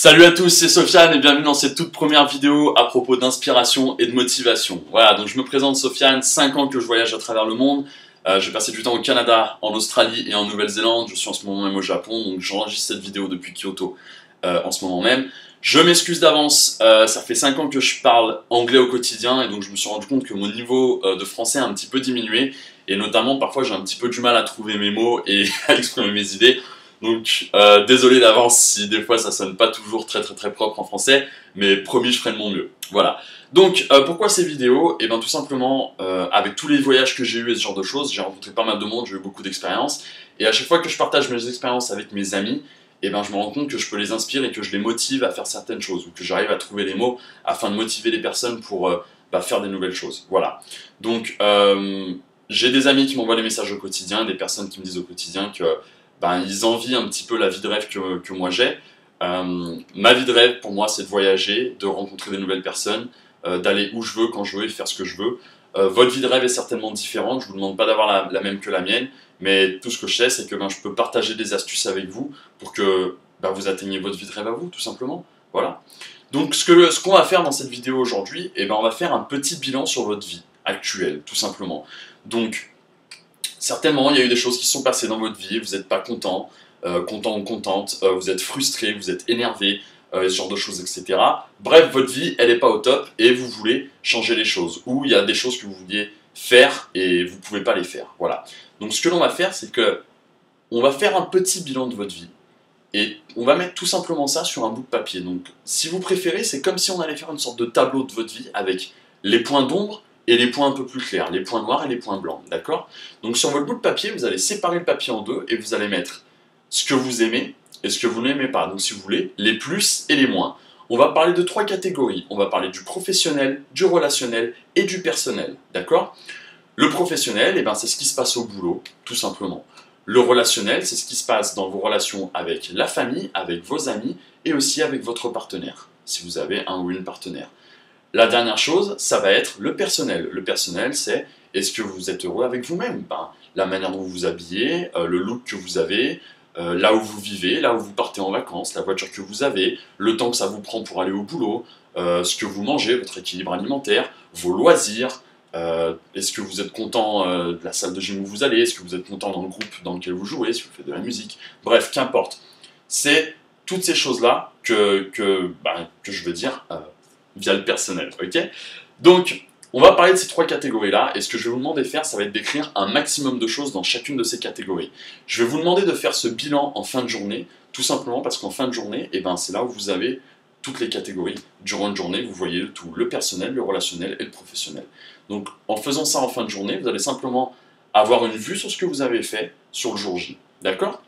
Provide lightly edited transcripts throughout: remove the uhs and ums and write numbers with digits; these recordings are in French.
Salut à tous, c'est Sofiane et bienvenue dans cette toute première vidéo à propos d'inspiration et de motivation. Voilà, donc je me présente Sofiane, 5 ans que je voyage à travers le monde. J'ai passé du temps au Canada, en Australie et en Nouvelle-Zélande. Je suis en ce moment même au Japon, donc j'enregistre cette vidéo depuis Kyoto en ce moment même. Je m'excuse d'avance, ça fait 5 ans que je parle anglais au quotidien et donc je me suis rendu compte que mon niveau de français a un petit peu diminué. Et notamment, parfois j'ai un petit peu du mal à trouver mes mots et à exprimer mes idées. Donc désolé d'avance si des fois ça sonne pas toujours très propre en français, mais promis je ferai de mon mieux. Voilà. Donc pourquoi ces vidéos? Et bien tout simplement avec tous les voyages que j'ai eu et ce genre de choses, j'ai rencontré pas mal de monde, j'ai eu beaucoup d'expériences, et à chaque fois que je partage mes expériences avec mes amis, et ben je me rends compte que je peux les inspirer et que je les motive à faire certaines choses, ou que j'arrive à trouver les mots afin de motiver les personnes pour faire des nouvelles choses. Voilà. Donc j'ai des amis qui m'envoient des messages au quotidien, des personnes qui me disent au quotidien que ils envient un petit peu la vie de rêve que moi j'ai. Ma vie de rêve, pour moi, c'est de voyager, de rencontrer des nouvelles personnes, d'aller où je veux, quand je veux et faire ce que je veux. Votre vie de rêve est certainement différente, je ne vous demande pas d'avoir la même que la mienne, mais tout ce que je sais, c'est que je peux partager des astuces avec vous pour que vous atteigniez votre vie de rêve à vous, tout simplement. Voilà. Donc ce qu'on va faire dans cette vidéo aujourd'hui, on va faire un petit bilan sur votre vie actuelle, tout simplement. Donc, certainement, il y a eu des choses qui sont passées dans votre vie, vous n'êtes pas content, content ou contente, vous êtes frustré, vous êtes énervé, ce genre de choses, etc. Bref, votre vie, elle n'est pas au top et vous voulez changer les choses. Ou il y a des choses que vous vouliez faire et vous ne pouvez pas les faire. Voilà. Donc ce que l'on va faire, c'est que on va faire un petit bilan de votre vie. Et on va mettre tout simplement ça sur un bout de papier. Donc si vous préférez, c'est comme si on allait faire une sorte de tableau de votre vie avec les points d'ombre et les points un peu plus clairs, les points noirs et les points blancs, d'accord? Donc sur votre bout de papier, vous allez séparer le papier en deux et vous allez mettre ce que vous aimez et ce que vous n'aimez pas. Donc si vous voulez, les plus et les moins. On va parler de 3 catégories. On va parler du professionnel, du relationnel et du personnel, d'accord? Le professionnel, c'est ce qui se passe au boulot, tout simplement. Le relationnel, c'est ce qui se passe dans vos relations avec la famille, avec vos amis et aussi avec votre partenaire, si vous avez un ou une partenaire. La dernière chose, ça va être le personnel. Le personnel, c'est est-ce que vous êtes heureux avec vous-même? La manière dont vous vous habillez, le look que vous avez, là où vous vivez, là où vous partez en vacances, la voiture que vous avez, le temps que ça vous prend pour aller au boulot, ce que vous mangez, votre équilibre alimentaire, vos loisirs, est-ce que vous êtes content de la salle de gym où vous allez, est-ce que vous êtes content dans le groupe dans lequel vous jouez, si vous faites de la musique, bref, qu'importe. C'est toutes ces choses-là que je veux dire via le personnel, ok? Donc, on va parler de ces 3 catégories-là, et ce que je vais vous demander de faire, ça va être d'écrire un maximum de choses dans chacune de ces catégories. Je vais vous demander de faire ce bilan en fin de journée, tout simplement parce qu'en fin de journée, c'est là où vous avez toutes les catégories. Durant une journée, vous voyez tout, le personnel, le relationnel et le professionnel. Donc, en faisant ça en fin de journée, vous allez simplement avoir une vue sur ce que vous avez fait sur le jour J, d'accord?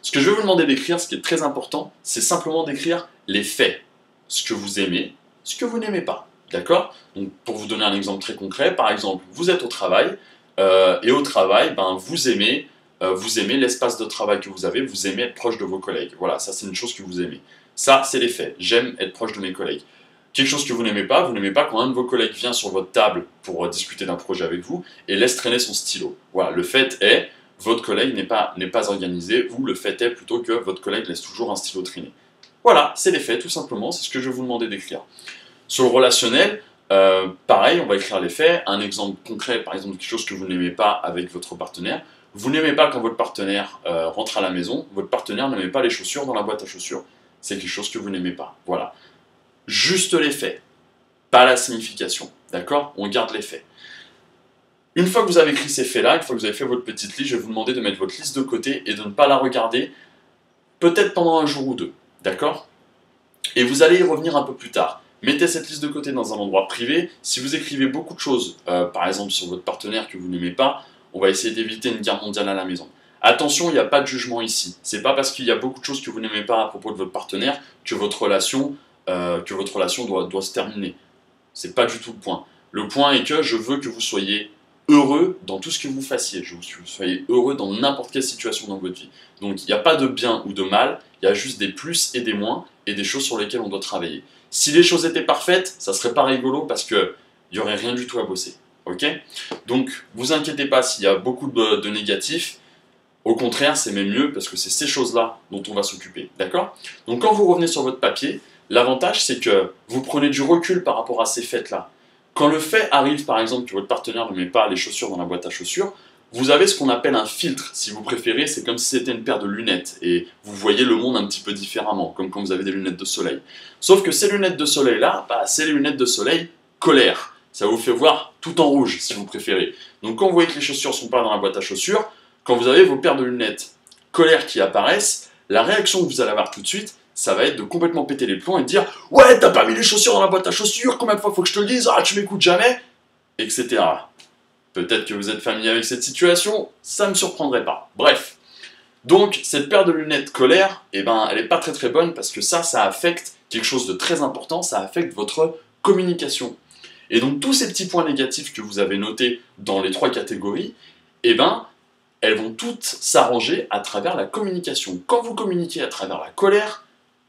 Ce que je vais vous demander d'écrire, ce qui est très important, c'est simplement d'écrire les faits, ce que vous aimez, ce que vous n'aimez pas. D'accord? Donc, pour vous donner un exemple très concret, par exemple, vous êtes au travail, et au travail, vous aimez l'espace de travail que vous avez, vous aimez être proche de vos collègues. Voilà, ça c'est une chose que vous aimez. Ça, c'est les faits. J'aime être proche de mes collègues. Quelque chose que vous n'aimez pas quand un de vos collègues vient sur votre table pour discuter d'un projet avec vous et laisse traîner son stylo. Voilà, le fait est, votre collègue n'est pas organisé, ou le fait est plutôt que votre collègue laisse toujours un stylo traîner. Voilà, c'est les faits, tout simplement, c'est ce que je vais vous demander d'écrire. Sur le relationnel, pareil, on va écrire les faits. Un exemple concret, par exemple, de quelque chose que vous n'aimez pas avec votre partenaire. Vous n'aimez pas quand votre partenaire rentre à la maison, votre partenaire n'aime pas les chaussures dans la boîte à chaussures. C'est quelque chose que vous n'aimez pas. Voilà. Juste les faits, pas la signification. D'accord? On garde les faits. Une fois que vous avez écrit ces faits-là, une fois que vous avez fait votre petite liste, je vais vous demander de mettre votre liste de côté et de ne pas la regarder, peut-être pendant un jour ou deux. D'accord? Et vous allez y revenir un peu plus tard. Mettez cette liste de côté dans un endroit privé. Si vous écrivez beaucoup de choses, par exemple sur votre partenaire que vous n'aimez pas, on va essayer d'éviter une guerre mondiale à la maison. Attention, il n'y a pas de jugement ici. C'est pas parce qu'il y a beaucoup de choses que vous n'aimez pas à propos de votre partenaire que votre relation doit se terminer. C'est pas du tout le point. Le point est que je veux que vous soyez heureux dans tout ce que vous fassiez. Je veux que vous soyez heureux dans n'importe quelle situation dans votre vie. Donc il n'y a pas de bien ou de mal, il y a juste des plus et des moins et des choses sur lesquelles on doit travailler. Si les choses étaient parfaites, ça serait pas rigolo parce qu'il n'y aurait rien du tout à bosser. Ok? Donc vous inquiétez pas s'il y a beaucoup de négatifs. Au contraire, c'est même mieux parce que c'est ces choses-là dont on va s'occuper, d'accord? Donc quand vous revenez sur votre papier, l'avantage c'est que vous prenez du recul par rapport à ces faits-là. Quand le fait arrive, par exemple, que votre partenaire ne met pas les chaussures dans la boîte à chaussures, vous avez ce qu'on appelle un filtre, si vous préférez, c'est comme si c'était une paire de lunettes, et vous voyez le monde un petit peu différemment, comme quand vous avez des lunettes de soleil. Sauf que ces lunettes de soleil-là, c'est les lunettes de soleil colère. Ça vous fait voir tout en rouge, si vous préférez. Donc quand vous voyez que les chaussures ne sont pas dans la boîte à chaussures, quand vous avez vos paires de lunettes colère qui apparaissent, la réaction que vous allez avoir tout de suite, ça va être de complètement péter les plombs et de dire « Ouais, t'as pas mis les chaussures dans la boîte à chaussures, combien de fois faut que je te le dise? Ah, tu m'écoutes jamais ?» etc. Peut-être que vous êtes familier avec cette situation, ça ne me surprendrait pas. Bref. Donc, cette paire de lunettes colère, eh ben, elle n'est pas très très bonne parce que ça affecte quelque chose de très important, ça affecte votre communication. Et donc, tous ces petits points négatifs que vous avez notés dans les 3 catégories, eh ben, elles vont toutes s'arranger à travers la communication. Quand vous communiquez à travers la colère,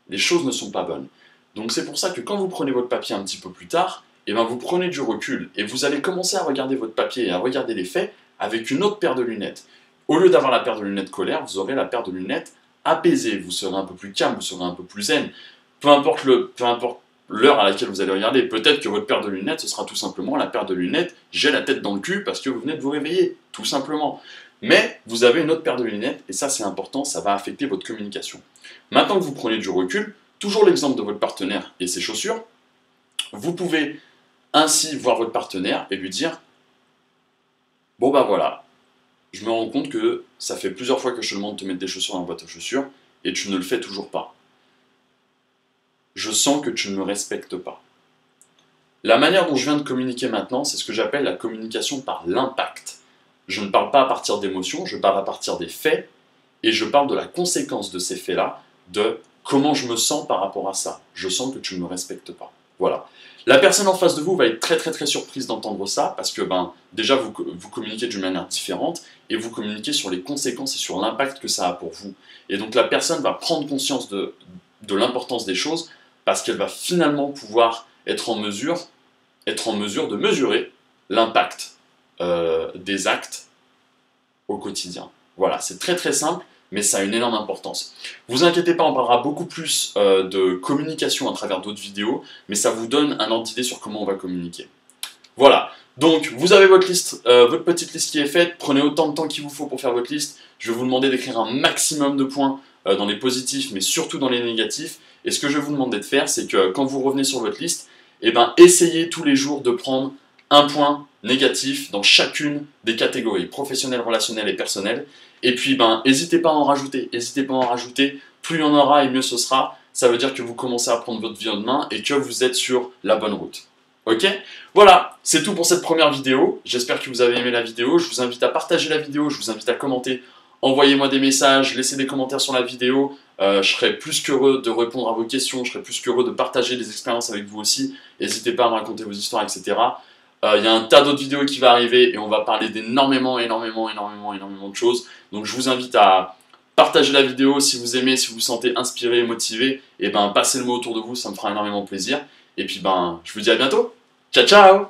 les choses ne sont pas bonnes. Donc, c'est pour ça que quand vous prenez votre papier un petit peu plus tard, et ben vous prenez du recul et vous allez commencer à regarder votre papier et à regarder les faits avec une autre paire de lunettes. Au lieu d'avoir la paire de lunettes colère, vous aurez la paire de lunettes apaisée. Vous serez un peu plus calme, vous serez un peu plus zen. Peu importe l'heure à laquelle vous allez regarder, peut-être que votre paire de lunettes, ce sera tout simplement la paire de lunettes « j'ai la tête dans le cul » parce que vous venez de vous réveiller, tout simplement. Mais vous avez une autre paire de lunettes et ça c'est important, ça va affecter votre communication. Maintenant que vous prenez du recul, toujours l'exemple de votre partenaire et ses chaussures, vous pouvez ainsi voir votre partenaire et lui dire « Bon bah voilà, je me rends compte que ça fait plusieurs fois que je te demande de te mettre des chaussures dans la boîte à chaussures et tu ne le fais toujours pas. Je sens que tu ne me respectes pas. » La manière dont je viens de communiquer maintenant, c'est ce que j'appelle la communication par l'impact. Je ne parle pas à partir d'émotions, je parle à partir des faits et je parle de la conséquence de ces faits-là, de comment je me sens par rapport à ça. Je sens que tu ne me respectes pas. Voilà. La personne en face de vous va être très très très surprise d'entendre ça parce que déjà vous communiquez d'une manière différente et vous communiquez sur les conséquences et sur l'impact que ça a pour vous. Et donc la personne va prendre conscience de l'importance des choses parce qu'elle va finalement pouvoir être en mesure de mesurer l'impact des actes au quotidien. Voilà, c'est très très simple, mais ça a une énorme importance. Vous inquiétez pas, on parlera beaucoup plus de communication à travers d'autres vidéos, mais ça vous donne un ordre d'idée sur comment on va communiquer. Voilà, donc vous avez votre liste, votre petite liste qui est faite, prenez autant de temps qu'il vous faut pour faire votre liste. Je vais vous demander d'écrire un maximum de points dans les positifs, mais surtout dans les négatifs. Et ce que je vais vous demander de faire, c'est que quand vous revenez sur votre liste, essayez tous les jours de prendre un point négatif dans chacune des catégories, professionnelles, relationnelles et personnelles. Et puis, n'hésitez pas à en rajouter, plus il y en aura et mieux ce sera. Ça veut dire que vous commencez à prendre votre vie en main et que vous êtes sur la bonne route. Ok? Voilà, c'est tout pour cette première vidéo. J'espère que vous avez aimé la vidéo. Je vous invite à partager la vidéo, je vous invite à commenter. Envoyez-moi des messages, laissez des commentaires sur la vidéo. Je serai plus qu'heureux de répondre à vos questions, je serai plus qu'heureux de partager des expériences avec vous aussi. N'hésitez pas à me raconter vos histoires, etc. Il y a un tas d'autres vidéos qui va arriver et on va parler d'énormément de choses. Donc je vous invite à partager la vidéo si vous aimez, si vous vous sentez inspiré et motivé. Et passez le mot autour de vous, ça me fera énormément plaisir. Et puis je vous dis à bientôt. Ciao ciao!